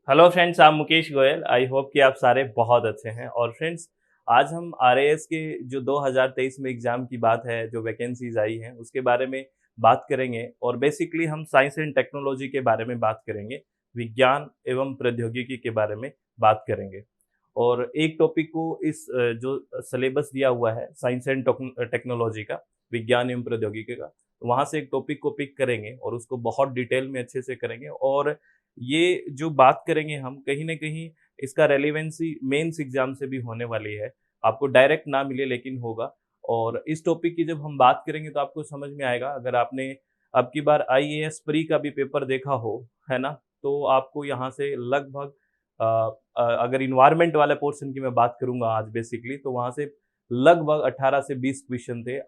Hello friends, I'm Mukesh Goyal. I hope कि आप सारे बहुत अच्छे हैं। और फ्रेंड्स, आज हम आरएएस के जो 2023 में एग्ज़ाम की बात है, जो वैकेंसीज़ आई हैं, उसके बारे में बात करेंगे। और बेसिकली हम साइंस एंड टेक्नोलॉजी के बारे में बात करेंगे, विज्ञान एवं प्रौद्योगिकी के बारे में बात करेंगे। और एक टॉपिक को जो सिलेबस दिया हुआ है साइंस एंड टेक्नोलॉजी का, विज्ञान एवं प्रौद्योगिकी का, वहाँ से एक टॉपिक को पिक करेंगे और उसको बहुत डिटेल में अच्छे से करेंगे। और ये जो बात करेंगे हम, कहीं न कहीं इसका रेलेवेंसी मेंस एग्ज़ाम से भी होने वाली है। आपको डायरेक्ट ना मिले लेकिन होगा। और इस टॉपिक की जब हम बात करेंगे तो आपको समझ में आएगा। अगर आपने अब की बार आईएएस प्री का भी पेपर देखा हो, है ना? तो आपको यहाँ से लगभग अ अगर एनवायरनमेंट वाले पोर्शन की मैं बात करूँगा आज बेसिकली, तो वहाँ से लगभग 18 से 20 क्वेश्चन थे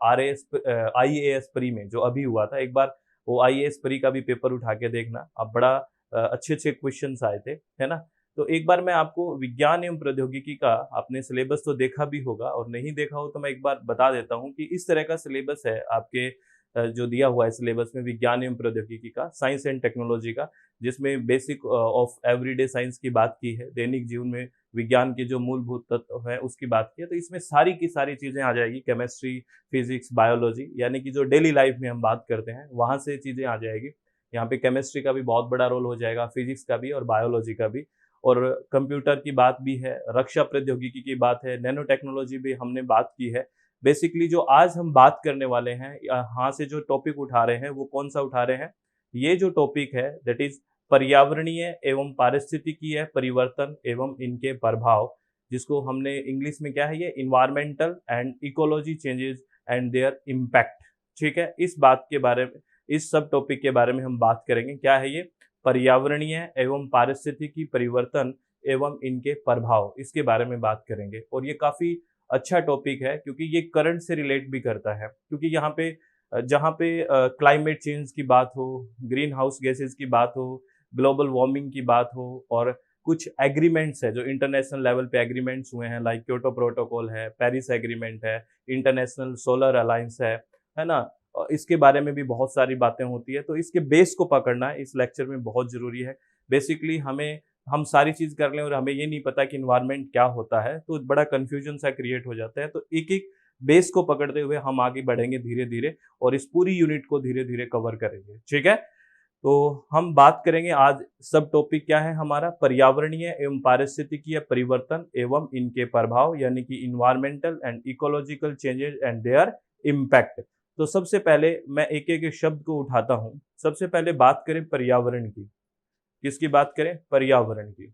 आईएएस प्री में जो अभी हुआ था। एक बार वो आईएएस प्री का भी पेपर उठा के देखना, आप बड़ा अच्छे-अच्छे क्वेश्चंस आए थे, है ना? तो एक बार मैं आपको विज्ञान एवं प्रौद्योगिकी का आपने सिलेबस तो देखा भी होगा, और नहीं देखा हो तो मैं एक बार बता देता हूँ कि इस तरह का सिलेबस है आपके जो दिया हुआ है सिलेबस में विज्ञान एवं प्रौद्योगिकी का, साइंस एंड टेक्नोलॉजी का, जिसमें बेसिक ऑफ एवरीडे साइंस की बात की है, दैनिक जीवन में विज्ञान के जो मूलभूत तत्व हैं उसकी बात की है। तो इसमें सारी की सारी चीज़ें आ जाएगी, केमिस्ट्री, फिजिक्स, बायोलॉजी, यानी कि जो डेली लाइफ में हम बात करते हैं, वहाँ से चीज़ें आ जाएगी। यहाँ पे केमिस्ट्री का भी बहुत बड़ा रोल हो जाएगा, फिजिक्स का भी और बायोलॉजी का भी। और कंप्यूटर की बात भी है, रक्षा प्रौद्योगिकी की बात है, नैनो टेक्नोलॉजी भी हमने बात की है। बेसिकली जो आज हम बात करने वाले हैं, यहाँ से जो टॉपिक उठा रहे हैं वो कौन-सा उठा रहे हैं? ये जो टॉपिक है दैट इज़ पर्यावरणीय एवं पारिस्थितिकीय परिवर्तन एवं इनके प्रभाव, जिसको हमने इंग्लिश में क्या है ये environmental and ecology changes and there impact. ठीक है? इस बात के बारे में, इस सब टॉपिक के बारे में हम बात करेंगे। क्या है ये? पर्यावरणीय एवं पारिस्थितिकी परिवर्तन एवं इनके प्रभाव, इसके बारे में बात करेंगे। और ये काफ़ी अच्छा टॉपिक है क्योंकि ये करंट से रिलेट भी करता है। क्योंकि यहाँ पे जहाँ पे क्लाइमेट चेंज की बात हो, ग्रीन हाउस गैसेज़ की बात हो, ग्लोबल वार्मिंग की बात हो, और कुछ एग्रीमेंट्स है जो इंटरनेशनल लेवल पे एग्रीमेंट्स हुए हैं, लाइक क्योटो प्रोटोकॉल है, पेरिस एग्रीमेंट है, इंटरनेशनल सोलर अलायंस है ना? इसके बारे में भी बहुत सारी बातें होती है, तो इसके बेस को पकड़ना इस लेक्चर में बहुत ज़रूरी है। बेसिकली हम सारी चीज़ कर लें और हमें ये नहीं पता कि एनवायरनमेंट क्या होता है, तो बड़ा कन्फ्यूजन सा क्रिएट हो जाता है। तो एक-एक बेस को पकड़ते हुए हम आगे बढ़ेंगे धीरे-धीरे, और इस पूरी यूनिट को धीरे-धीरे कवर करेंगे, ठीक है? तो हम बात करेंगे आज, सब टॉपिक क्या है हमारा? पर्यावरणीय एवं पारिस्थितिकीय परिवर्तन एवं इनके प्रभाव, यानी कि environmental and ecological changes and there impact. तो सबसे पहले मैं एक-एक शब्द को उठाता हूँ। सबसे पहले बात करें पर्यावरण की। किसकी बात करें? पर्यावरण की,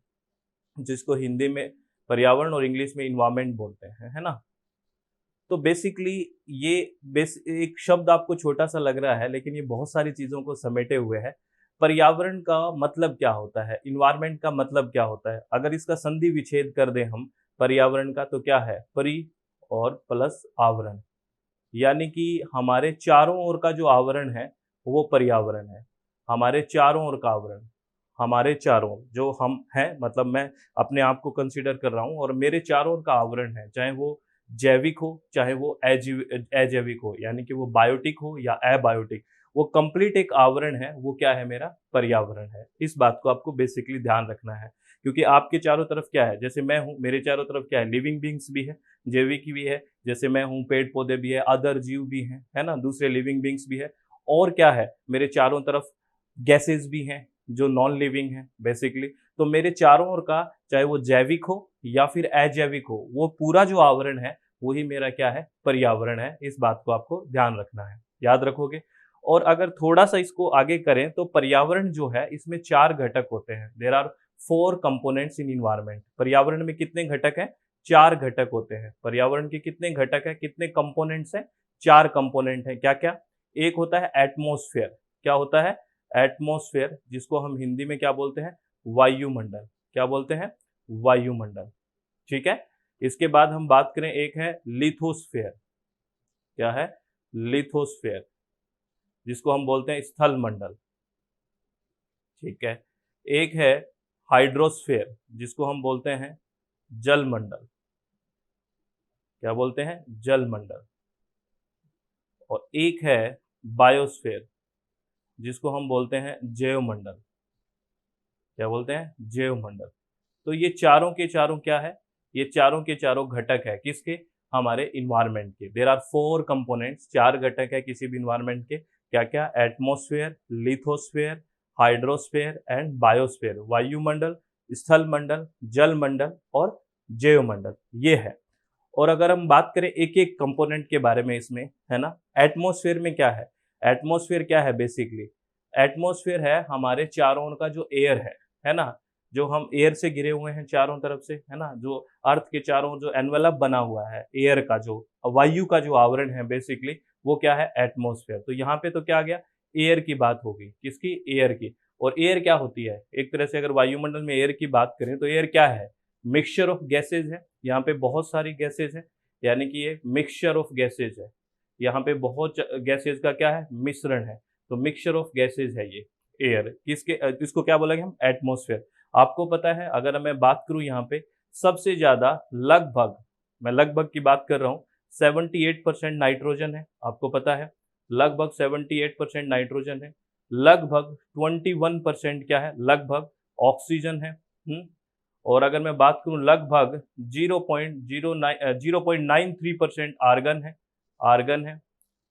जिसको हिंदी में पर्यावरण और इंग्लिश में एनवायरनमेंट बोलते हैं, है ना? तो बेसिकली ये बेस एक शब्द आपको छोटा-सा लग रहा है, लेकिन ये बहुत सारी चीज़ों को समेटे हुए है। पर्यावरण का मतलब क्या होता है? एनवायरनमेंट का मतलब क्या होता है? अगर इसका संधि विच्छेद कर दें हम पर्यावरण का, तो क्या है? परि और प्लस आवरण, यानी कि हमारे चारों ओर का जो आवरण है, वो पर्यावरण है। हमारे चारों ओर का आवरण, हमारे चारों जो हम हैं, मतलब मैं अपने आप को कंसीडर कर रहा हूँ और मेरे चारों ओर का आवरण है, चाहे वो जैविक हो, चाहे वो अजैविक हो, यानी कि वो बायोटिक हो या एबायोटिक, वो कंप्लीट एक आवरण है, वो क्या है? मेरा पर्यावरण है। इस बात को आपको बेसिकली ध्यान रखना है, क्योंकि आपके चारों तरफ क्या है? जैसे मैं हूँ, मेरे चारों तरफ क्या है? लिविंग बीइंग्स भी है, जैविक भी है, जैसे मैं हूँ, पेड़-पौधे भी है, अदर जीव भी हैं, है ना? दूसरे लिविंग बीइंग्स भी है। और क्या है? मेरे चारों तरफ गैसेज़ भी हैं, जो नॉन लिविंग हैं बेसिकली। तो मेरे चारों ओर का, चाहे वो जैविक हो या फिर अजैविक हो, वो पूरा जो आवरण है, वही मेरा क्या है? पर्यावरण है। इस बात को आपको ध्यान रखना है, याद रखोगे? और अगर थोड़ा-सा इसको आगे करें, तो पर्यावरण जो है, इसमें 4 घटक होते हैं। There are 4 components in environment. पर्यावरण में कितने घटक हैं? 4 घटक होते हैं। पर्यावरण के कितने घटक हैं? कितने कंपोनेंट्स हैं? 4 कंपोनेंट हैं। क्या-क्या? एक होता है एटमॉस्फेयर। क्या होता है? एटमॉस्फेयर, जिसको हम हिंदी में क्या बोलते हैं? वायुमंडल। क्या बोलते हैं? वायुमंडल, ठीक है? इसके बाद हम बात करें, एक है लिथोस्फेयर। क्या है? लिथोस्फेयर, जिसको हम बोलते हैं स्थल मंडल, ठीक है? एक है हाइड्रोस्फेयर, जिसको हम बोलते हैं जल मंडल। क्या बोलते हैं? जल मंडल। और एक है बायोस्फेयर, जिसको हम बोलते हैं जैव मंडल। क्या बोलते हैं, जैव मंडल। तो ये चारों के चारों क्या है, ये चारों के चारों घटक है किसके, हमारे इन्वायरमेंट के। देयर आर 4 कंपोनेंट्स, 4 घटक है किसी भी इन्वायरमेंट के। क्या क्या, atmosphere, lithosphere, hydrosphere and biosphere, वायुमंडल, स्थल मंडल, जल मंडल और जैव मंडल, ये है। और अगर हम बात करें एक एक कंपोनेंट के बारे में इसमें, है ना, एटमॉस्फेयर में क्या है, एटमॉस्फेयर क्या है बेसिकली, एटमॉस्फेयर है हमारे चारों ओर का जो एयर है ना, जो हम एयर से घिरे हुए हैं चारों तरफ से, है ना, जो अर्थ के चारों ओर जो एनवेलप बना हुआ है एयर का, जो वायु का जो आवरण है बेसिकली, वो क्या है, एटमॉस्फेयर। तो यहाँ पे तो क्या आ गया, एयर की बात होगी, किसकी, एयर की। और एयर क्या होती है, एक तरह से अगर वायुमंडल में एयर की बात करें तो एयर क्या है, मिक्सचर ऑफ गैसेज है। यहाँ पे बहुत सारी गैसेज है, यानी कि ये मिक्सचर ऑफ गैसेज है। यहाँ पे बहुत गैसेज का क्या है, मिश्रण है। तो मिक्सचर ऑफ गैसेज है ये एयर, किसके इसको क्या बोलेंगे हम, एटमॉस्फेयर। आपको पता है, अगर मैं बात करूं यहाँ पे सबसे ज्यादा, लगभग, मैं लगभग की बात कर रहा हूँ, 78% नाइट्रोजन है, आपको पता है, लगभग 78% नाइट्रोजन है। लगभग 21% क्या है, लगभग ऑक्सीजन है। और अगर मैं बात करूं लगभग 0.93% आर्गन है।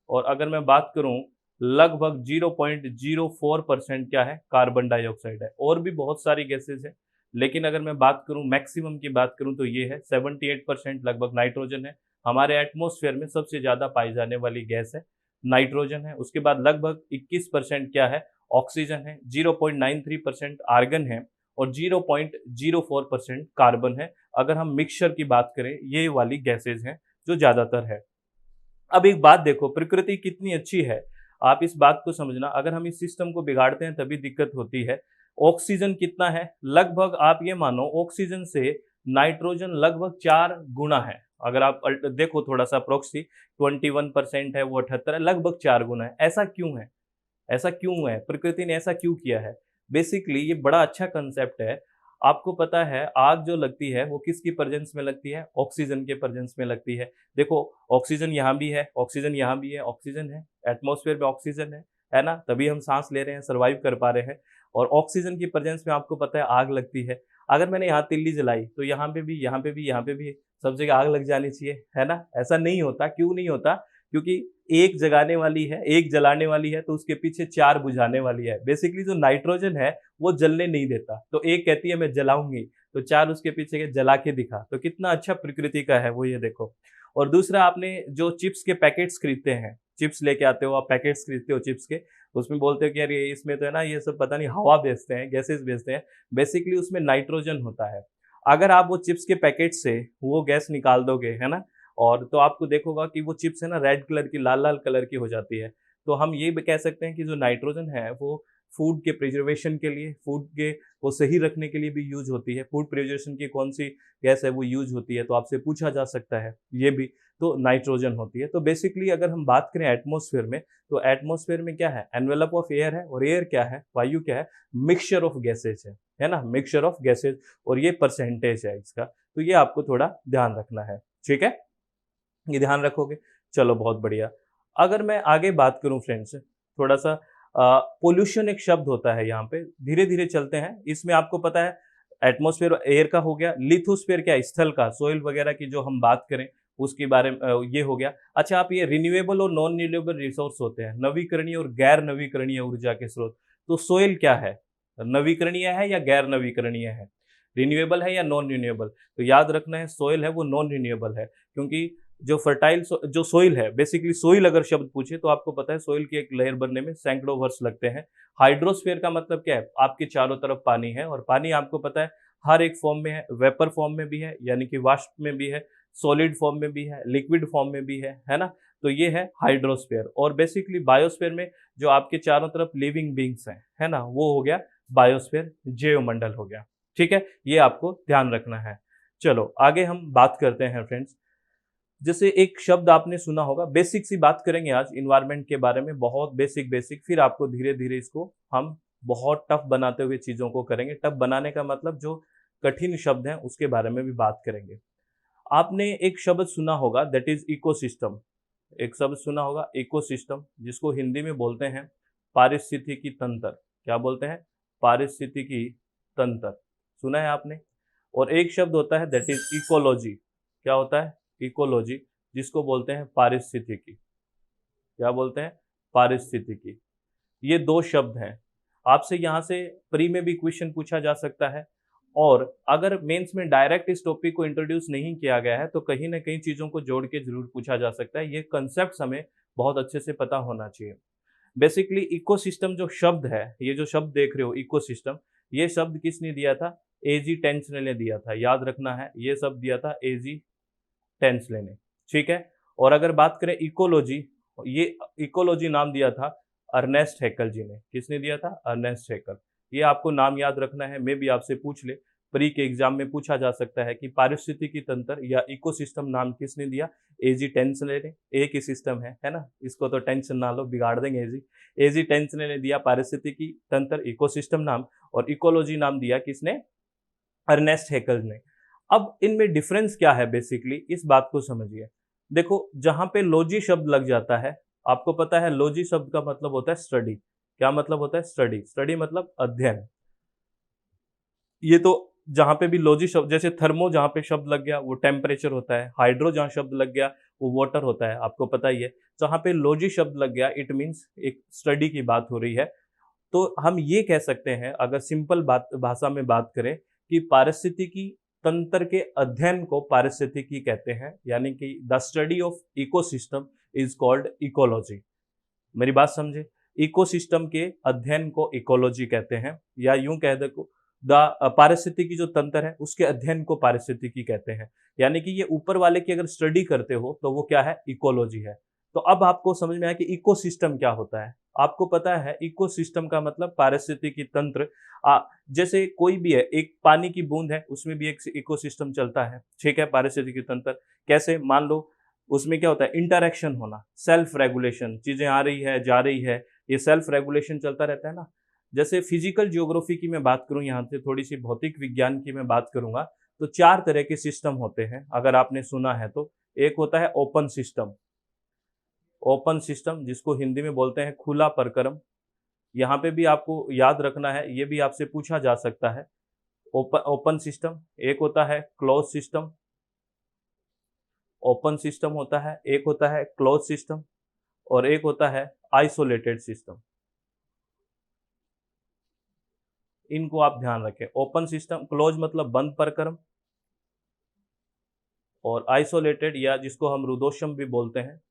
और अगर मैं बात करूं लगभग 0.04% क्या है, कार्बन डाइऑक्साइड है। और भी बहुत सारी गैसेस है, लेकिन अगर मैं बात करूं मैक्सिमम की बात करूं तो ये है 78% लगभग नाइट्रोजन है। हमारे एटमॉस्फेयर में सबसे ज्यादा पाई जाने वाली गैस है नाइट्रोजन है। उसके बाद लगभग 21% क्या है, ऑक्सीजन है, 0.93% आर्गन है और 0.04% कार्बन है। अगर हम मिक्सचर की बात करें, ये वाली गैसेज हैं जो ज्यादातर है। अब एक बात देखो, प्रकृति कितनी अच्छी है, आप इस बात को समझना। अगर हम इस सिस्टम को बिगाड़ते हैं तभी दिक्कत होती है। ऑक्सीजन कितना है, लगभग आप ये मानो ऑक्सीजन से नाइट्रोजन लगभग 4 गुना है। अगर आप देखो थोड़ा सा प्रोक्सी, 21% है, वो 78 है, लगभग 4 गुना है। ऐसा क्यों है, ऐसा क्यों है, प्रकृति ने ऐसा क्यों किया है। बेसिकली ये बड़ा अच्छा कंसेप्ट है। आपको पता है आग जो लगती है वो किसकी प्रेजेंस में लगती है, ऑक्सीजन के प्रेजेंस में लगती है। देखो ऑक्सीजन यहाँ भी है, ऑक्सीजन यहाँ भी है, ऑक्सीजन है, एटमॉस्फेयर में ऑक्सीजन है ना, तभी हम सांस ले रहे हैं, सर्वाइव कर पा रहे हैं। और ऑक्सीजन की प्रेजेंस में आपको पता है आग लगती है। अगर मैंने यहाँ तिल्ली जलाई तो यहाँ पे भी, यहाँ पे भी, यहाँ पे भी सब जगह आग लग जानी चाहिए, है ना। ऐसा नहीं होता, क्यों नहीं होता, क्योंकि एक जगाने वाली है, एक जलाने वाली है, तो उसके पीछे 4 बुझाने वाली है। बेसिकली जो नाइट्रोजन है वो जलने नहीं देता, तो एक कहती है मैं जलाऊंगी, तो 4 उसके पीछे के जला के दिखा। तो कितना अच्छा प्रकृति का है वो, ये देखो। और दूसरा, आपने जो चिप्स के पैकेट्स खरीदते हैं, चिप्स लेके आते हो आप, पैकेट्स खरीदते हो चिप्स के, उसमें बोलते हो कि यार ये इसमें तो है ना, ये सब पता नहीं हवा बेचते हैं, गैसेस बेचते हैं। बेसिकली उसमें नाइट्रोजन होता है। अगर आप वो चिप्स के पैकेट से वो गैस निकाल दोगे, है ना, और तो आपको देखोगा कि वो चिप्स है ना रेड कलर की, लाल लाल कलर की हो जाती है। तो हम ये भी कह सकते हैं कि जो नाइट्रोजन है वो फूड के प्रिजर्वेशन के लिए, फूड के वो सही रखने के लिए भी यूज होती है। फूड प्रिजर्वेशन की कौन सी गैस है वो यूज होती है, तो आपसे पूछा जा सकता है ये भी, तो नाइट्रोजन होती है। तो बेसिकली अगर हम बात करें एटमॉस्फेयर में, तो एटमॉस्फेयर में क्या है, एनवेलप ऑफ एयर है, और एयर क्या है, वायु क्या है, मिक्सचर ऑफ गैसेज है ना, मिक्सचर ऑफ गैसेज। और ये परसेंटेज है इसका, तो ये आपको थोड़ा ध्यान रखना है, ठीक है, ये ध्यान रखोगे। चलो बहुत बढ़िया। अगर मैं आगे बात करूं फ्रेंड्स, थोड़ा सा पोल्यूशन एक शब्द होता है, यहाँ पे धीरे धीरे चलते हैं। इसमें आपको पता है एटमॉस्फेयर एयर का हो गया, लिथोस्फेयर क्या है, स्थल का, सोइल वगैरह की जो हम बात करें उसके बारे में ये हो गया। अच्छा, आप ये रिन्यूएबल और नॉन रिन्यूएबल रिसोर्स होते हैं, नवीकरणीय और गैर नवीकरणीय ऊर्जा के स्रोत। तो सोइल क्या है, नवीकरणीय है या गैर नवीकरणीय है, रिन्यूएबल है या नॉन रिन्यूएबल। तो याद रखना है सोइल है वो नॉन रिन्यूएबल है, क्योंकि जो फर्टाइल जो सोइल है, बेसिकली सोइल अगर शब्द पूछे तो आपको पता है सोइल की एक लेयर बनने में सैकड़ों वर्ष लगते हैं। हाइड्रोस्फीयर का मतलब क्या है, आपके चारों तरफ पानी है, और पानी आपको पता है हर एक फॉर्म में है, वेपर फॉर्म में भी है, यानी कि वाष्प में भी है, सॉलिड फॉर्म में भी है, लिक्विड फॉर्म में भी है ना। तो ये है हाइड्रोस्फीयर। और बेसिकली बायोस्फीयर में जो आपके चारों तरफ लिविंग बींग्स हैं, है ना, वो हो गया बायोस्फीयर, जैवमंडल हो गया, ठीक है, ये आपको ध्यान रखना है। चलो आगे हम बात करते हैं फ्रेंड्स। जैसे एक शब्द आपने सुना होगा, बेसिक सी बात करेंगे आज इन्वायरमेंट के बारे में, बहुत बेसिक बेसिक, फिर आपको धीरे धीरे इसको हम बहुत टफ बनाते हुए चीजों को करेंगे। टफ बनाने का मतलब जो कठिन शब्द हैं उसके बारे में भी बात करेंगे। आपने एक शब्द सुना होगा, दैट इज इकोसिस्टम। एक शब्द सुना होगा इकोसिस्टम, जिसको हिंदी में बोलते हैं पारिस्थितिकी तंत्र। क्या बोलते हैं, पारिस्थितिकी तंत्र, सुना है आपने। और एक शब्द होता है दैट इज इकोलॉजी। क्या होता है? इकोलॉजी, जिसको बोलते हैं पारिस्थितिकी। क्या बोलते हैं? पारिस्थितिकी। ये दो शब्द हैं। आपसे यहाँ से प्री में भी क्वेश्चन पूछा जा सकता है, और अगर मेंस में डायरेक्ट इस टॉपिक को इंट्रोड्यूस नहीं किया गया है तो कहीं ना कहीं चीज़ों को जोड़ के जरूर पूछा जा सकता है। ये कंसेप्ट हमें बहुत अच्छे से पता होना चाहिए। बेसिकली इकोसिस्टम जो शब्द है, ये जो शब्द देख रहे हो इकोसिस्टम, ये शब्द किसने दिया था? एजी टेंसले ने दिया था। याद रखना है, ये शब्द दिया था एजी टेंसले ने। ठीक है। और अगर बात करें इकोलॉजी, ये इकोलॉजी नाम दिया था अर्नेस्ट हैकल जी ने। किसने दिया था? अर्नेस्ट हैकल। ये आपको नाम याद रखना है, मे भी आपसे पूछ ले, प्री के एग्जाम में पूछा जा सकता है कि पारिस्थितिकी तंत्र या इकोसिस्टम नाम किसने दिया? एजी टेंसले ने। एक ही सिस्टम है ना, इसको तो टेंशन ना लो, बिगाड़ देंगे एजी। एजी टेंसले ने दिया पारिस्थितिकी तंत्र, इकोसिस्टम नाम, और इकोलॉजी नाम दिया किसने? अर्नेस्ट हैकल ने। अब इनमें डिफरेंस क्या है बेसिकली, इस बात को समझिए। देखो, जहां पे लॉजी शब्द लग जाता है, आपको पता है लॉजी शब्द का मतलब होता है स्टडी। क्या मतलब होता है? स्टडी। स्टडी मतलब अध्ययन। ये तो जहां पे भी लॉजी शब्द, जैसे थर्मो जहां पे शब्द लग गया वो टेम्परेचर होता है, हाइड्रो जहां शब्द लग गया वो वाटर होता है, आपको पता ही है। जहां पे लॉजी शब्द लग गया इट मीन्स एक स्टडी की बात हो रही है। तो हम ये कह सकते हैं, अगर सिंपल बात भाषा में बात करें, कि पारिस्थितिकी तंत्र के अध्ययन को पारिस्थितिकी कहते हैं, यानी कि the study of ecosystem is called ecology. मेरी बात समझे? इकोसिस्टम के अध्ययन को इकोलॉजी कहते हैं, या यूं कह दे को द पारिस्थितिकी जो तंत्र है उसके अध्ययन को पारिस्थितिकी कहते हैं। यानी कि ये ऊपर वाले की अगर स्टडी करते हो तो वो क्या है? इकोलॉजी है। तो अब आपको समझ में आया कि इकोसिस्टम क्या होता है। आपको पता है इकोसिस्टम का मतलब पारिस्थितिकी तंत्र। जैसे कोई भी है, एक पानी की बूंद है, उसमें भी एक इकोसिस्टम चलता है। ठीक है। पारिस्थितिकी तंत्र कैसे? मान लो उसमें क्या होता है? इंटरेक्शन होना, सेल्फ रेगुलेशन, चीजें आ रही है जा रही है, ये सेल्फ रेगुलेशन चलता रहता है ना। जैसे फिजिकल ज्योग्राफी की मैं बात करूं, यहाँ से थोड़ी सी भौतिक विज्ञान की मैं बात करूंगा, तो 4 तरह के सिस्टम होते हैं, अगर आपने सुना है तो। एक होता है ओपन सिस्टम। ओपन सिस्टम, जिसको हिंदी में बोलते हैं खुला प्रक्रम। यहाँ पे भी आपको याद रखना है, ये भी आपसे पूछा जा सकता है। Open system. एक होता है क्लोज सिस्टम। ओपन सिस्टम होता है, एक होता है क्लोज सिस्टम, और एक होता है आइसोलेटेड सिस्टम। इनको आप ध्यान रखें। ओपन सिस्टम, क्लोज मतलब बंद प्रक्रम, और आइसोलेटेड या जिसको हम रुदोषम भी बोलते हैं,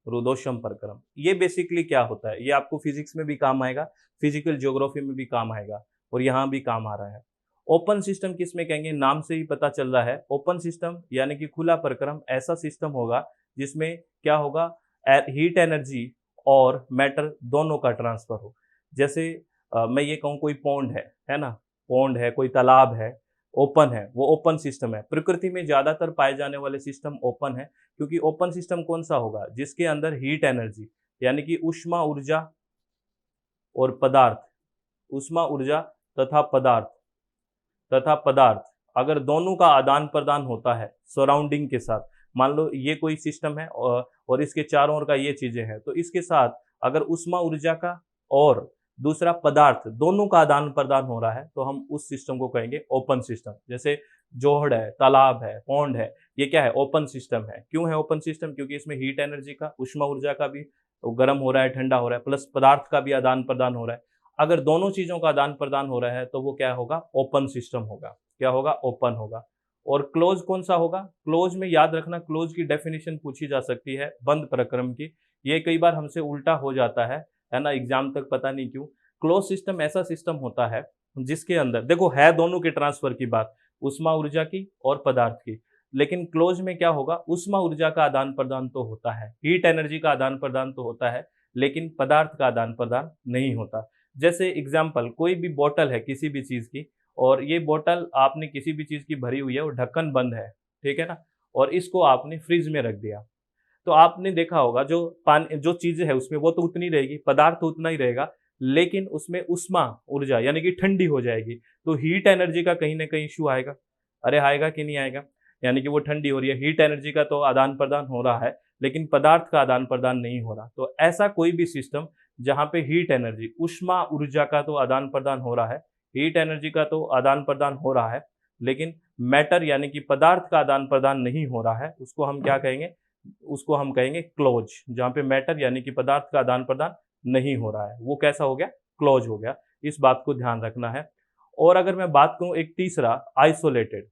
रुदोषम प्रक्रम। ये बेसिकली क्या होता है, ये आपको फिजिक्स में भी काम आएगा, फिजिकल ज्योग्राफी में भी काम आएगा, और यहाँ भी काम आ रहा है। ओपन सिस्टम किसमें कहेंगे? नाम से ही पता चल रहा है, ओपन सिस्टम यानी कि खुला प्रक्रम ऐसा सिस्टम होगा जिसमें क्या होगा? हीट एनर्जी और मैटर दोनों का ट्रांसफर हो। जैसे मैं ये कहूँ कोई पॉन्ड है ना, पॉन्ड है, कोई तालाब है, ओपन है, वो ओपन सिस्टम है। प्रकृति में ज्यादातर पाए जाने वाले सिस्टम ओपन है, क्योंकि ओपन सिस्टम कौन सा होगा? जिसके अंदर हीट एनर्जी यानी कि ऊष्मा ऊर्जा और पदार्थ, ऊष्मा ऊर्जा तथा पदार्थ अगर दोनों का आदान प्रदान होता है सराउंडिंग के साथ, मान लो ये कोई सिस्टम है और इसके चारों ओर का ये चीजें हैं, तो इसके साथ अगर ऊष्मा ऊर्जा का और दूसरा पदार्थ दोनों का आदान प्रदान हो रहा है, तो हम उस सिस्टम को कहेंगे ओपन सिस्टम। जैसे जोहड़ है, तालाब है, पौंड है, ये क्या है? ओपन सिस्टम है। क्यों है ओपन सिस्टम? क्योंकि इसमें हीट एनर्जी का, ऊष्मा ऊर्जा का भी गर्म हो रहा है, ठंडा हो रहा है, प्लस पदार्थ का भी आदान प्रदान हो रहा है। अगर दोनों चीजों का आदान प्रदान हो रहा है तो वो क्या होगा? ओपन सिस्टम होगा। क्या होगा? ओपन होगा। और क्लोज कौन सा होगा? क्लोज में याद रखना, क्लोज की डेफिनेशन पूछी जा सकती है बंद प्रक्रम की। ये कई बार हमसे उल्टा हो जाता है ना, एग्जाम तक पता नहीं क्यों। क्लोज सिस्टम ऐसा सिस्टम होता है जिसके अंदर, देखो है दोनों के ट्रांसफर की बात, उष्मा ऊर्जा की और पदार्थ की, लेकिन क्लोज में क्या होगा? उष्मा ऊर्जा का आदान प्रदान तो होता है, हीट एनर्जी का आदान प्रदान तो होता है, लेकिन पदार्थ का आदान प्रदान नहीं होता। जैसे एग्जाम्पल, कोई भी बोतल है किसी भी चीज की, और ये बोतल आपने किसी भी चीज की भरी हुई है और ढक्कन बंद है, ठीक है ना, और इसको आपने फ्रिज में रख दिया, तो आपने देखा होगा जो पानी, जो चीजें है उसमें वो तो उतनी रहेगी, पदार्थ तो उतना ही रहेगा, लेकिन उसमें उष्मा ऊर्जा यानी कि ठंडी हो जाएगी, तो हीट एनर्जी का कहीं ना कहीं इशू आएगा। अरे आएगा कि नहीं आएगा? यानी कि वो ठंडी हो रही है, हीट एनर्जी का तो आदान प्रदान हो रहा है, लेकिन पदार्थ का आदान प्रदान नहीं हो रहा। तो ऐसा कोई भी सिस्टम जहां पे हीट एनर्जी, उष्मा ऊर्जा का तो आदान प्रदान हो रहा है, हीट एनर्जी का तो आदान प्रदान हो रहा है, लेकिन मैटर यानी कि पदार्थ का आदान प्रदान नहीं हो रहा है, उसको हम क्या कहेंगे, उसको हम कहेंगे क्लोज। जहाँ पे मैटर यानी कि पदार्थ का आदान प्रदान नहीं हो रहा है, वो कैसा हो गया, क्लोज हो गया। इस बात को ध्यान रखना है। और अगर मैं बात करूं एक तीसरा, आइसोलेटेड।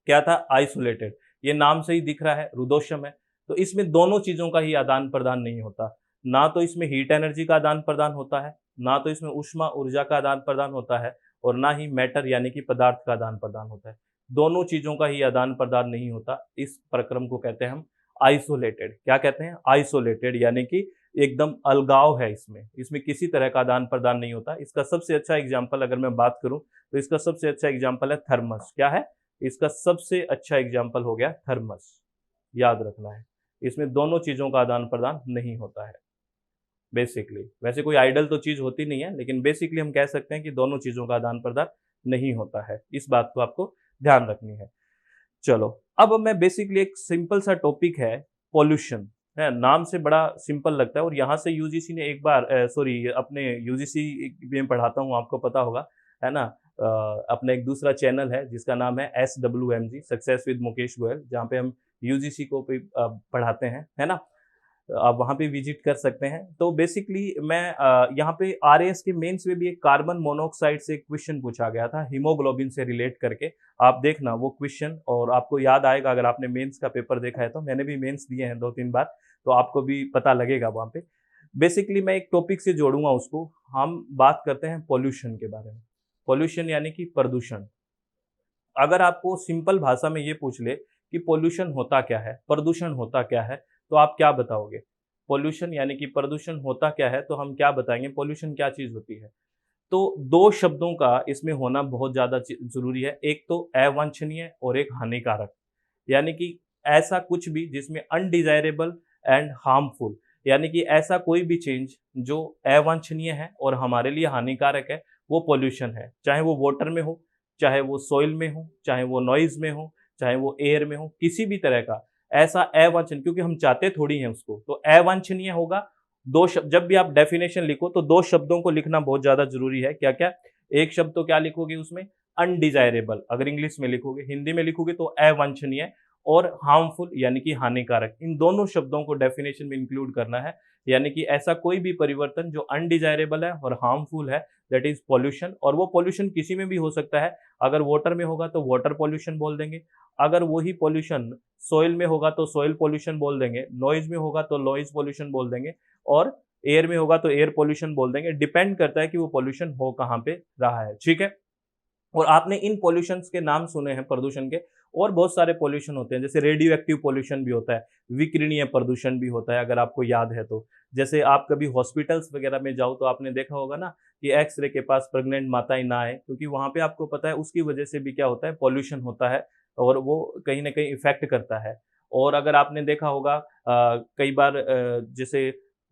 क्या था, आइसोलेटेड। ये नाम से ही दिख रहा है, रुद्धोष्म है। तो इसमें दोनों चीजों का ही आदान प्रदान नहीं होता। ना तो इसमें हीट एनर्जी का आदान प्रदान होता है, ना तो इसमें ऊष्मा ऊर्जा का आदान प्रदान होता है, और ना ही मैटर यानी कि पदार्थ का आदान प्रदान होता है। दोनों चीजों का ही आदान प्रदान नहीं होता। इस प्रक्रम को कहते हैं हम आइसोलेटेड। क्या कहते हैं, आइसोलेटेड, यानी कि एकदम अलगाव है इसमें, इसमें किसी तरह का आदान प्रदान नहीं होता। इसका सबसे अच्छा एग्जाम्पल अगर मैं बात करूं तो इसका सबसे अच्छा एग्जाम्पल है थर्मस। क्या है, इसका सबसे अच्छा एग्जाम्पल हो गया थर्मस। याद रखना है, इसमें दोनों चीजों का आदान प्रदान नहीं होता है बेसिकली। वैसे कोई आइडल तो चीज होती नहीं है, लेकिन बेसिकली हम कह सकते हैं कि दोनों चीजों का आदान प्रदान नहीं होता है। इस बात को आपको ध्यान रखनी है। चलो, अब मैं बेसिकली एक सिंपल सा टॉपिक है पॉल्यूशन, है, नाम से बड़ा सिंपल लगता है। और यहाँ से यूजीसी ने एक बार सॉरी अपने यूजीसी में पढ़ाता हूँ, आपको पता होगा, है ना। अपना एक दूसरा चैनल है जिसका नाम है SWMG, success with Mukesh Goyal, जहाँ पे हम यूजीसी को भी पढ़ाते हैं, है ना। आप वहाँ पे विजिट कर सकते हैं। तो बेसिकली मैं यहाँ पे आरएएस के मेंस में भी एक कार्बन मोनोऑक्साइड से क्वेश्चन पूछा गया था हीमोग्लोबिन से रिलेट करके। आप देखना वो क्वेश्चन, और आपको याद आएगा अगर आपने मेंस का पेपर देखा है तो। मैंने भी मेंस दिए हैं 2-3 बार, तो आपको भी पता लगेगा वहाँ पे। बेसिकली मैं एक टॉपिक से जोड़ूंगा उसको। हम बात करते हैं पॉल्यूशन के बारे में। पॉल्यूशन यानी कि प्रदूषण। अगर आपको सिंपल भाषा में ये पूछ ले कि पॉल्यूशन होता क्या है, प्रदूषण होता क्या है, तो आप क्या बताओगे। पॉल्यूशन यानी कि प्रदूषण होता क्या है, तो हम क्या बताएंगे, पॉल्यूशन क्या चीज होती है। तो दो शब्दों का इसमें होना बहुत ज्यादा जरूरी है। एक तो अवांछनीय और एक हानिकारक, यानी कि ऐसा कुछ भी जिसमें अनडिजायरेबल एंड हार्मफुल, यानी कि ऐसा कोई भी चेंज जो अवांछनीय है और हमारे लिए हानिकारक है, वो पॉल्यूशन है। चाहे वो वाटर में हो, चाहे वो सॉइल में हो, चाहे वो नॉइज में हो, चाहे वो एयर में हो, किसी भी तरह का ऐसा अवांछनीय, क्योंकि हम चाहते थोड़ी हैं उसको, तो अवांछनीय होगा। दो शब्द, जब भी आप डेफिनेशन लिखो तो दो शब्दों को लिखना बहुत ज्यादा जरूरी है। क्या क्या, एक शब्द तो क्या लिखोगे उसमें, अनडिजायरेबल अगर इंग्लिश में लिखोगे, हिंदी में लिखोगे तो अवांछनीय, और हार्मफुल यानी कि हानिकारक। इन दोनों शब्दों को डेफिनेशन में इंक्लूड करना है। यानी कि ऐसा कोई भी परिवर्तन जो अनडिजायरेबल है और हार्मफुल है, दैट इज पॉल्यूशन। और वो पॉल्यूशन किसी में भी हो सकता है। अगर वाटर में होगा तो वाटर पॉल्यूशन बोल देंगे, अगर वही पॉल्यूशन सॉइल में होगा तो सॉइल पॉल्यूशन बोल देंगे, नॉइज में होगा तो नॉइज पॉल्यूशन बोल देंगे, और एयर में होगा तो एयर पॉल्यूशन बोल देंगे। डिपेंड करता है कि वो पॉल्यूशन हो कहाँ पे रहा है, ठीक है। और आपने इन पॉल्यूशंस के नाम सुने हैं प्रदूषण के। और बहुत सारे पॉल्यूशन होते हैं, जैसे रेडियो एक्टिव पॉल्यूशन भी होता है, विकिरणीय प्रदूषण भी होता है, अगर आपको याद है तो। जैसे आप कभी हॉस्पिटल्स वगैरह में जाओ तो आपने देखा होगा ना कि एक्सरे के पास प्रेग्नेंट माताएं ना आए, क्योंकि वहां पे आपको पता है उसकी वजह से भी क्या होता है, पॉल्यूशन होता है, और वो कहीं ना कहीं इफेक्ट करता है। और अगर आपने देखा होगा कई बार जैसे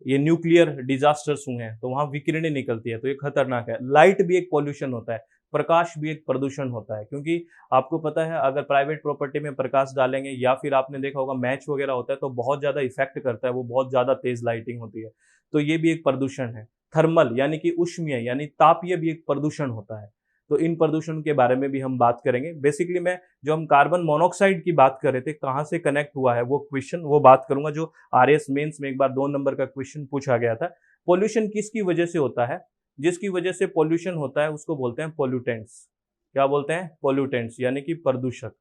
ये न्यूक्लियर डिजास्टर्स हुए हैं तो वहां विकिरणें निकलती है, तो ये खतरनाक है। लाइट भी एक पॉल्यूशन होता है, प्रकाश भी एक प्रदूषण होता है, क्योंकि आपको पता है अगर प्राइवेट प्रॉपर्टी में प्रकाश डालेंगे, या फिर आपने देखा होगा मैच वगैरह होता है तो बहुत ज्यादा इफेक्ट करता है, वो बहुत ज्यादा तेज लाइटिंग होती है, तो ये भी एक प्रदूषण है। थर्मल यानी कि उष्मीय यानी तापीय भी एक प्रदूषण होता है। तो इन प्रदूषण के बारे में भी हम बात करेंगे। बेसिकली मैं जो हम कार्बन मोनोऑक्साइड की बात कर रहे थे, कहाँ से कनेक्ट हुआ है वो क्वेश्चन, वो बात करूंगा, जो आरएएस मेंस में एक बार 2 नंबर का क्वेश्चन पूछा गया था। पॉल्यूशन किसकी वजह से होता है, जिसकी वजह से पॉल्यूशन होता है उसको बोलते हैं पॉल्यूटेंट्स। क्या बोलते हैं, पॉल्यूटेंट्स, यानी कि प्रदूषक।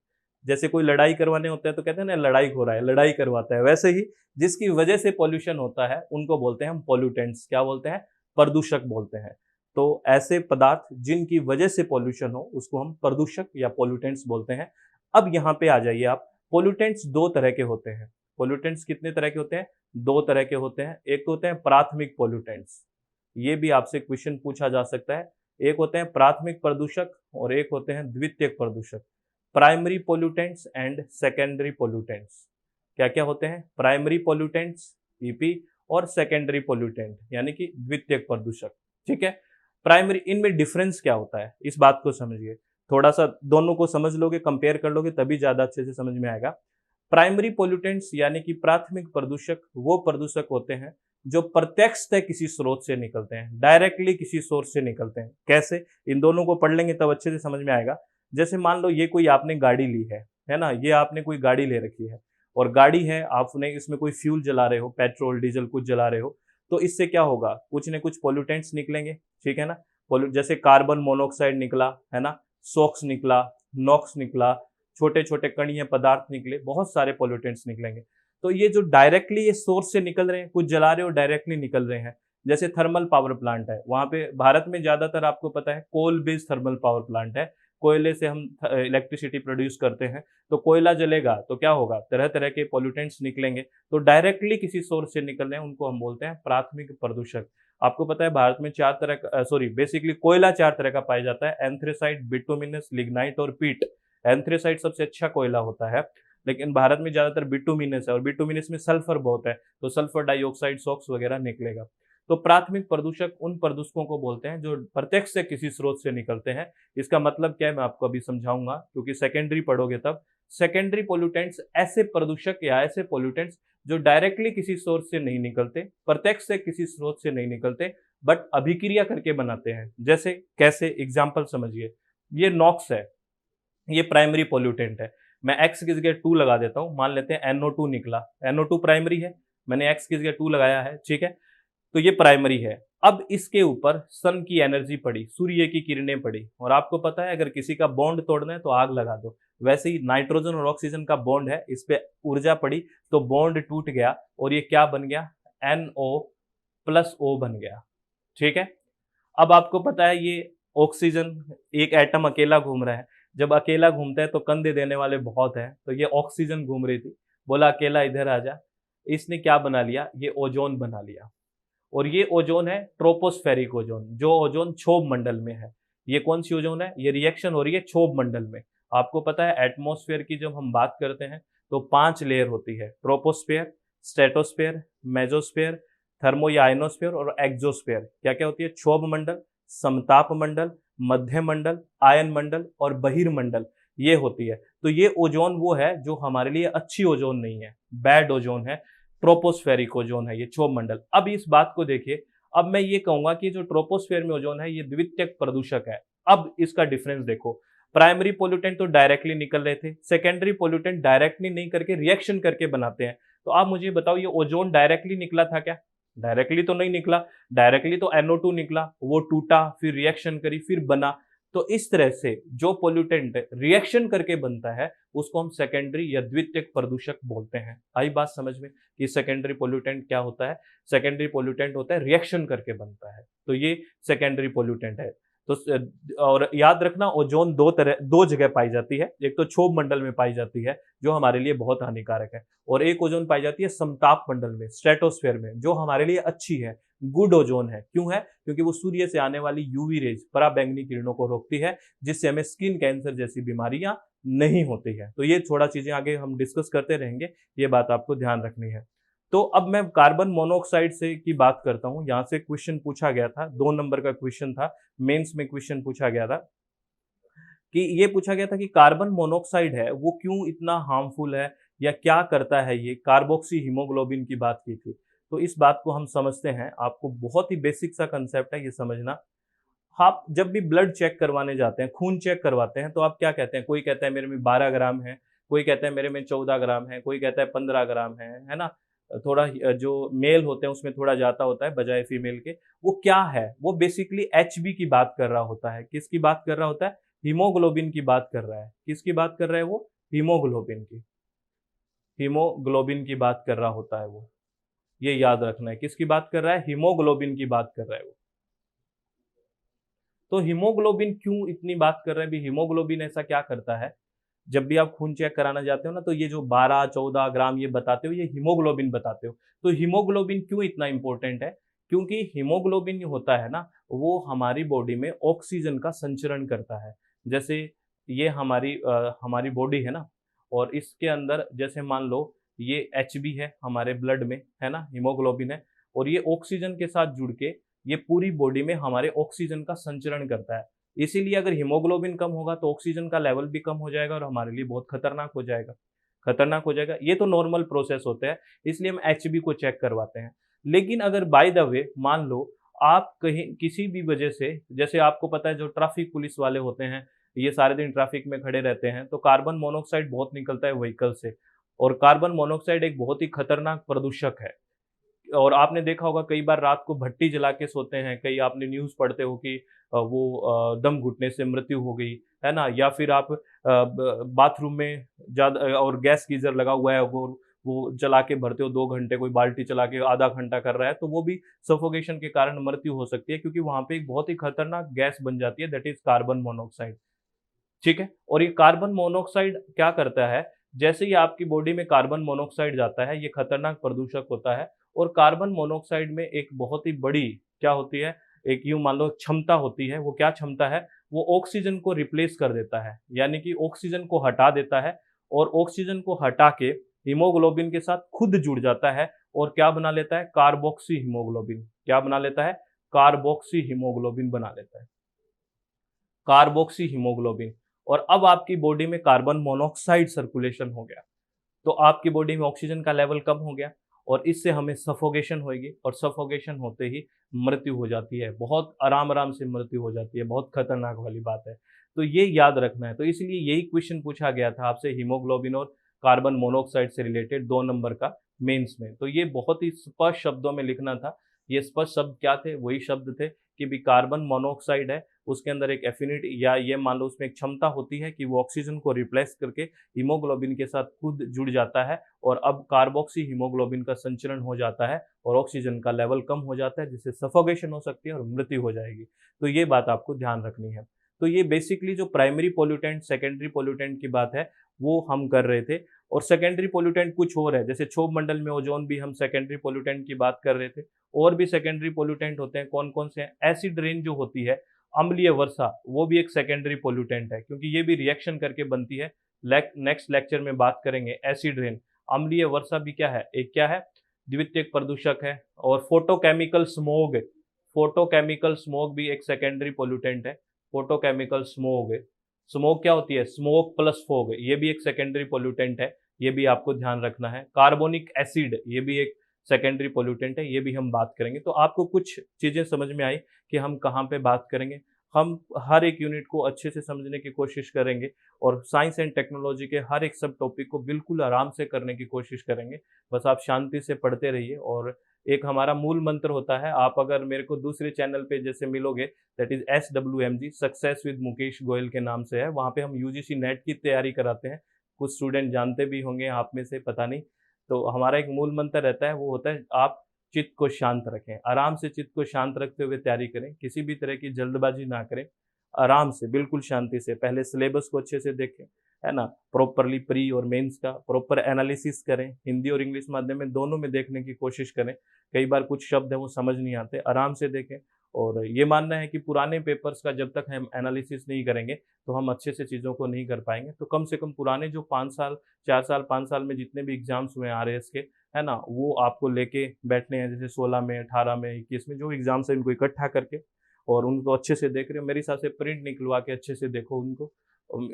जैसे कोई लड़ाई करवाने होते हैं तो कहते हैं ना लड़ाई हो रहा है, लड़ाई करवाता है, वैसे ही जिसकी वजह से पॉल्यूशन होता है उनको बोलते हैं हम पॉल्यूटेंट्स। क्या बोलते हैं, प्रदूषक बोलते हैं। तो ऐसे पदार्थ जिनकी वजह से पॉल्यूशन हो उसको हम प्रदूषक या पॉल्यूटेंट्स बोलते हैं। अब यहाँ पे आ जाइए आप, पॉल्यूटेंट्स दो तरह के होते हैं। पॉल्यूटेंट्स कितने तरह के होते हैं, दो तरह के होते हैं। एक तो होते हैं प्राथमिक पॉल्यूटेंट्स, ये भी आपसे क्वेश्चन पूछा जा सकता है। एक होते हैं प्राथमिक प्रदूषक और एक होते हैं द्वितीयक प्रदूषक। Primary pollutants and secondary pollutants. क्या क्या होते हैं, प्राइमरी पोल्यूटेंट्स पीपी, और सेकेंडरी पोल्यूटेंट यानी कि द्वितीयक प्रदूषक, ठीक है। प्राइमरी, इनमें डिफरेंस क्या होता है इस बात को समझिए, थोड़ा सा दोनों को समझ लोगे, कंपेयर कर लोगे, तभी ज्यादा अच्छे से समझ में आएगा। प्राइमरी पोल्यूटेंट्स यानी कि प्राथमिक प्रदूषक वो प्रदूषक होते हैं जो प्रत्यक्षतः किसी स्रोत से निकलते हैं, डायरेक्टली किसी सोर्स से निकलते हैं। कैसे? इन दोनों को पढ़ लेंगे तब अच्छे से समझ में आएगा। जैसे मान लो ये कोई आपने गाड़ी ली है ना? ये आपने कोई गाड़ी ले रखी है और गाड़ी है, आपने इसमें कोई फ्यूल जला रहे हो, पेट्रोल, डीजल कुछ जला रहे हो, तो इससे क्या होगा? कुछ न कुछ पोल्यूटेंट्स निकलेंगे, ठीक है ना? जैसे कार्बन मोनोऑक्साइड निकला, है ना? सोक्स निकला, नॉक्स निकला, छोटे-छोटे कणीय पदार्थ निकले, बहुत सारे पोल्यूटेंट्स निकलेंगे। तो ये जो डायरेक्टली ये सोर्स से निकल रहे हैं, कुछ जला रहे हो डायरेक्टली निकल रहे हैं। जैसे थर्मल पावर प्लांट है, वहाँ पे भारत में ज़्यादातर आपको पता है coal based thermal power plant है। कोयले से हम इलेक्ट्रिसिटी प्रोड्यूस करते हैं, तो कोयला जलेगा तो क्या होगा? तरह-तरह के पोल्यूटेंट्स निकलेंगे। तो डायरेक्टली किसी सोर्स से निकल रहे हैं, उनको हम बोलते हैं प्राथमिक प्रदूषक। आपको पता है भारत में 4 तरह का बेसिकली कोयला 4 तरह का पाया जाता है, एंथ्रेसाइट, बिटुमिनस, लिग्नाइट और पीट। एंथ्रेसाइट सबसे अच्छा कोयला होता है, लेकिन भारत में ज़्यादातर बिटुमिनस है और बिटुमिनस में सल्फर बहुत है, तो सल्फर डाइऑक्साइड, सॉक्स वगैरह निकलेगा। तो प्राथमिक प्रदूषक उन प्रदूषकों को बोलते हैं जो प्रत्यक्ष से किसी स्रोत से निकलते हैं। इसका मतलब क्या है मैं आपको अभी समझाऊंगा, क्योंकि सेकेंडरी पढ़ोगे तब। सेकेंडरी पोल्यूटेंट्स ऐसे प्रदूषक या ऐसे पोल्यूटेंट्स जो डायरेक्टली किसी सोर्स से नहीं निकलते, प्रत्यक्ष से किसी स्रोत से नहीं निकलते, बट अभिक्रिया करके बनाते हैं। जैसे कैसे? एग्जाम्पल समझिए, ये नॉक्स है, ये प्राइमरी पोल्यूटेंट है। मैं x की जगह 2 लगा देता हूँ, मान लेते हैं NO2 निकला, NO2 प्राइमरी है, मैंने x की जगह 2 लगाया है, ठीक है? तो ये प्राइमरी है। अब इसके ऊपर सन की एनर्जी पड़ी, सूर्य की किरणें पड़ी, और आपको पता है अगर किसी का बॉन्ड तोड़ना है तो आग लगा दो। वैसे ही नाइट्रोजन और ऑक्सीजन का बॉन्ड है, इस पे ऊर्जा पड़ी तो बॉन्ड टूट गया और ये क्या बन गया? NO+O बन गया, ठीक है? अब आपको पता है ये ऑक्सीजन, एक एटम अकेला घूम रहा है। जब अकेला घूमता है तो कंधे देने वाले बहुत हैं, तो ये ऑक्सीजन घूम रही थी, बोला अकेला इधर आ जा। इसने क्या बना लिया? ये ओजोन बना लिया। और ये ओजोन है ट्रोपोस्फेरिक ओजोन, जो ओजोन क्षोभ मंडल में है। ये कौन सी ओजोन है? ये रिएक्शन हो रही है क्षोभ मंडल में। आपको पता है एटमॉस्फेयर की जब हम बात करते हैं तो 5 लेयर होती है, ट्रोपोस्फेयर, स्ट्रेटोस्फेयर, मेजोस्फेयर, थर्मो या आयनोस्फेयर और एक्सोस्फेयर। क्या क्या होती है? क्षोभ मंडल, समताप मंडल, मध्य मंडल, आयन मंडल और बहिर्मंडल, ये होती है। तो ये ओजोन वो है जो हमारे लिए अच्छी ओजोन नहीं है, बैड ओजोन है, ट्रोपोस्फेरिक ओजोन है ये क्षोभ मंडल। अब इस बात को देखिए, अब मैं ये कहूंगा कि जो ट्रोपोस्फेयर में ओजोन है ये द्वितीयक प्रदूषक है। अब इसका डिफरेंस देखो, प्राइमरी पोल्यूटेंट तो डायरेक्टली निकल रहे थे, सेकेंडरी पोल्यूटेंट डायरेक्टली नहीं करके रिएक्शन करके बनाते हैं। तो आप मुझे बताओ ये ओजोन डायरेक्टली निकला था क्या? डायरेक्टली तो नहीं निकला। डायरेक्टली तो NO2 निकला, वो टूटा, फिर रिएक्शन करी, फिर बना। तो इस तरह से जो पोल्यूटेंट रिएक्शन करके बनता है उसको हम सेकेंडरी या द्वितीयक प्रदूषक बोलते हैं। आई बात समझ में कि सेकेंडरी पोल्यूटेंट क्या होता है? सेकेंडरी पोल्यूटेंट होता है रिएक्शन करके बनता है, तो ये सेकेंडरी पोल्यूटेंट है। तो और याद रखना ओजोन दो जगह पाई जाती है, एक तो क्षोभ मंडल में पाई जाती है जो हमारे लिए बहुत हानिकारक है, और एक ओजोन पाई जाती है समताप मंडल में, स्ट्रेटोस्फेयर में, जो हमारे लिए अच्छी है, गुड ओजोन है। क्यों है? क्योंकि वो सूर्य से आने वाली यूवी रेज, पराबैंगनी किरणों को रोकती है, जिससे हमें स्किन कैंसर जैसी बीमारियां नहीं होती है। तो ये थोड़ा चीजें आगे हम डिस्कस करते रहेंगे, ये बात आपको ध्यान रखनी है। तो अब मैं कार्बन मोनोऑक्साइड से की बात करता हूं। यहाँ से क्वेश्चन पूछा गया था, 2 नंबर का क्वेश्चन था, मेंस में क्वेश्चन पूछा गया था कि ये पूछा गया था कि कार्बन मोनोऑक्साइड है वो क्यों इतना हार्मफुल है या क्या करता है ये, कार्बोक्सी हीमोग्लोबिन की बात की थी। तो इस बात को हम समझते हैं, आपको बहुत ही बेसिक सा कंसेप्ट है ये समझना। आप जब भी ब्लड चेक करवाने जाते हैं, खून चेक करवाते हैं, तो आप क्या कहते हैं? कोई कहता है मेरे में 12 ग्राम है, कोई कहता है मेरे में 14 ग्राम है, कोई कहता है 15 ग्राम है ना? थोड़ा जो मेल होते हैं उसमें थोड़ा ज़्यादा होता है बजाय फीमेल के। वो क्या है? वो बेसिकली एचबी की बात कर रहा होता है। किसकी बात कर रहा होता है? हीमोग्लोबिन की बात कर रहा है। किसकी बात कर रहा है वो? हीमोग्लोबिन की। हीमोग्लोबिन की बात कर रहा होता है वो, ये याद रखना है। किसकी बात कर रहा है? हीमोग्लोबिन की बात कर रहा है वो। तो हीमोग्लोबिन क्यों इतनी बात कर रहे हैं? भी हीमोग्लोबिन ऐसा क्या करता है? जब भी आप खून चेक कराना जाते हो ना, तो ये जो 12-14 ग्राम ये बताते हो, ये हीमोग्लोबिन बताते हो। तो हीमोग्लोबिन क्यों इतना इंपॉर्टेंट है? क्योंकि हीमोग्लोबिन जो होता है ना, वो हमारी बॉडी में ऑक्सीजन का संचरण करता है। जैसे ये हमारी बॉडी है ना, और इसके अंदर जैसे मान लो ये एचबी है हमारे ब्लड में, है ना, हीमोग्लोबिन है, और ये ऑक्सीजन के साथ जुड़ के ये पूरी बॉडी में हमारे ऑक्सीजन का संचरण करता है। इसीलिए अगर हीमोग्लोबिन कम होगा तो ऑक्सीजन का लेवल भी कम हो जाएगा और हमारे लिए बहुत खतरनाक हो जाएगा। ये तो नॉर्मल प्रोसेस होता है, इसलिए हम एचबी को चेक करवाते हैं। लेकिन अगर बाय द वे मान लो आप कहीं किसी भी वजह से, जैसे आपको पता है जो ट्रैफिक पुलिस वाले होते हैं, ये सारे दिन ट्रैफिक में खड़े रहते हैं, तो कार्बन मोनोऑक्साइड बहुत निकलता है व्हीकल से। और कार्बन मोनोऑक्साइड एक बहुत ही खतरनाक प्रदूषक है। और आपने देखा होगा कई बार रात को भट्टी जला के सोते हैं, कई आपने न्यूज़ पढ़ते हो कि दम घुटने से मृत्यु हो गई, है ना? या फिर आप बाथरूम में ज़्यादा और गैस गीज़र लगा हुआ है, वो जला के भरते हो 2 घंटे, कोई बाल्टी चला के आधा घंटा कर रहा है, तो वो भी सफोकेशन के कारण मृत्यु हो सकती है, क्योंकि वहाँ पे एक बहुत ही खतरनाक गैस बन जाती है, दैट इज़ कार्बन मोनोऑक्साइड। ठीक है? और ये कार्बन मोनोऑक्साइड क्या करता है, जैसे ही आपकी बॉडी में कार्बन मोनोऑक्साइड जाता है, ये खतरनाक प्रदूषक होता है। और कार्बन मोनोऑक्साइड में एक बहुत ही बड़ी क्या होती है, एक यूँ मान लो क्षमता होती है, वो क्या क्षमता है? वो ऑक्सीजन को रिप्लेस कर देता है, यानी कि ऑक्सीजन को हटा देता है और ऑक्सीजन को हटा के हीमोग्लोबिन के साथ खुद जुड़ जाता है और क्या बना लेता है? Carboxy haemoglobin. क्या बना लेता है? कार्बोक्सी हीमोग्लोबिन बना लेता है। Carboxy haemoglobin. और अब आपकी बॉडी में कार्बन मोनोऑक्साइड सर्कुलेशन हो गया, तो आपकी बॉडी में ऑक्सीजन का लेवल कम हो गया और इससे हमें सफोकेशन होगी और सफोकेशन होते ही मृत्यु हो जाती है। बहुत आराम-आराम से मृत्यु हो जाती है, बहुत खतरनाक वाली बात है। तो ये याद रखना है। तो इसलिए यही क्वेश्चन पूछा गया था आपसे हीमोग्लोबिन और कार्बन मोनोऑक्साइड से रिलेटेड 2 नंबर का मेंस में। तो ये बहुत ही स्पष्ट शब्दों में लिखना था। ये स्पष्ट शब्द क्या थे? वही शब्द थे कि भी कार्बन मोनोऑक्साइड है, उसके अंदर एक एफिनिटी या ये मान लो उसमें एक क्षमता होती है कि वो ऑक्सीजन को रिप्लेस करके हीमोग्लोबिन के साथ खुद जुड़ जाता है और अब कार्बोक्सी हीमोग्लोबिन का संचरण हो जाता है और ऑक्सीजन का लेवल कम हो जाता है, जिससे सफोकेशन हो सकती है और मृत्यु हो जाएगी। तो ये बात आपको ध्यान रखनी है। तो ये बेसिकली जो प्राइमरी पोल्यूटेंट, सेकेंडरी पोल्यूटेंट की बात है, वो हम कर रहे थे। और सेकेंडरी पोल्यूटेंट कुछ और है, जैसे क्षोभ मंडल में ओजोन भी हम सेकेंडरी पोल्यूटेंट की बात कर रहे थे। और भी सेकेंडरी पोल्यूटेंट होते हैं, कौन-कौन से हैं? एसिड रेन जो होती है, अम्लीय वर्षा, वो भी एक सेकेंडरी पोल्यूटेंट है, क्योंकि ये भी रिएक्शन करके बनती है। नेक्स्ट लेक्चर में बात करेंगे एसिड रेन। अम्लीय वर्षा भी क्या है? एक क्या है? द्वितीयक प्रदूषक है। और फोटोकेमिकल स्मोग, फोटोकेमिकल स्मोग भी एक सेकेंडरी पोल्यूटेंट है। फोटोकेमिकल स्मोग, स्मोक क्या होती है? स्मोक प्लस फॉग, ये भी एक सेकेंडरी पोल्यूटेंट है, ये भी आपको ध्यान रखना है। कार्बोनिक एसिड, ये भी एक सेकेंडरी पोल्यूटेंट है, ये भी हम बात करेंगे। तो आपको कुछ चीज़ें समझ में आई कि हम कहाँ पे बात करेंगे। हम हर एक यूनिट को अच्छे से समझने की कोशिश करेंगे और साइंस एंड टेक्नोलॉजी के हर एक सब टॉपिक को बिल्कुल आराम से करने की कोशिश करेंगे। बस आप शांति से पढ़ते रहिए। और एक हमारा मूल मंत्र होता है, आप अगर मेरे को दूसरे चैनल पे जैसे मिलोगे, that is SWMG, success with Mukesh Goyal के नाम से है, वहाँ पे हम यूजीसी नेट की तैयारी कराते हैं। कुछ स्टूडेंट जानते भी होंगे आप में से, पता नहीं। तो हमारा एक मूल मंत्र रहता है, वो होता है आप चित्त को शांत रखें, आराम से चित्त को शांत रखते हुए तैयारी करें, किसी भी तरह की जल्दबाजी ना करें, आराम से बिल्कुल शांति से पहले सिलेबस को अच्छे से देखें, है ना? प्रॉपरली प्री और मेंस का प्रॉपर एनालिसिस करें, हिंदी और इंग्लिश माध्यम में दोनों में देखने की कोशिश करें। कई बार कुछ शब्द हैं वो समझ नहीं आते, आराम से देखें। और ये मानना है कि पुराने पेपर्स का जब तक हम एनालिसिस नहीं करेंगे, तो हम अच्छे से चीज़ों को नहीं कर पाएँगे। तो कम से कम पुराने जो 5 साल, 4 साल, 5 साल में जितने भी एग्ज़ाम्स हुए हैं आरएएस के, है ना? वो आपको लेके बैठने हैं, जैसे 16 में, 18 में, 21 में जो एग्ज़ाम्स हैं इनको इकट्ठा करके और उनको अच्छे से देख रहे हो। मेरे हिसाब से प्रिंट निकलवा के अच्छे से देखो उनको,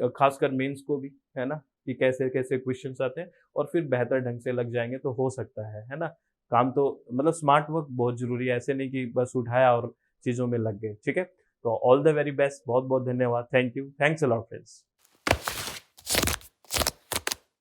खासकर मेंस को भी, है ना? कि कैसे-कैसे क्वेश्चन्स आते हैं और फिर बेहतर ढंग से लग जाएँगे तो हो सकता है ना? काम तो मतलब स्मार्ट वर्क बहुत ज़रूरी है, ऐसे नहीं कि बस उठाया और चीज़ों में लग गए, ठीक है? तो ऑल द वेरी बेस्ट, बहुत-बहुत धन्यवाद। Thank you. Thanks a lot friends.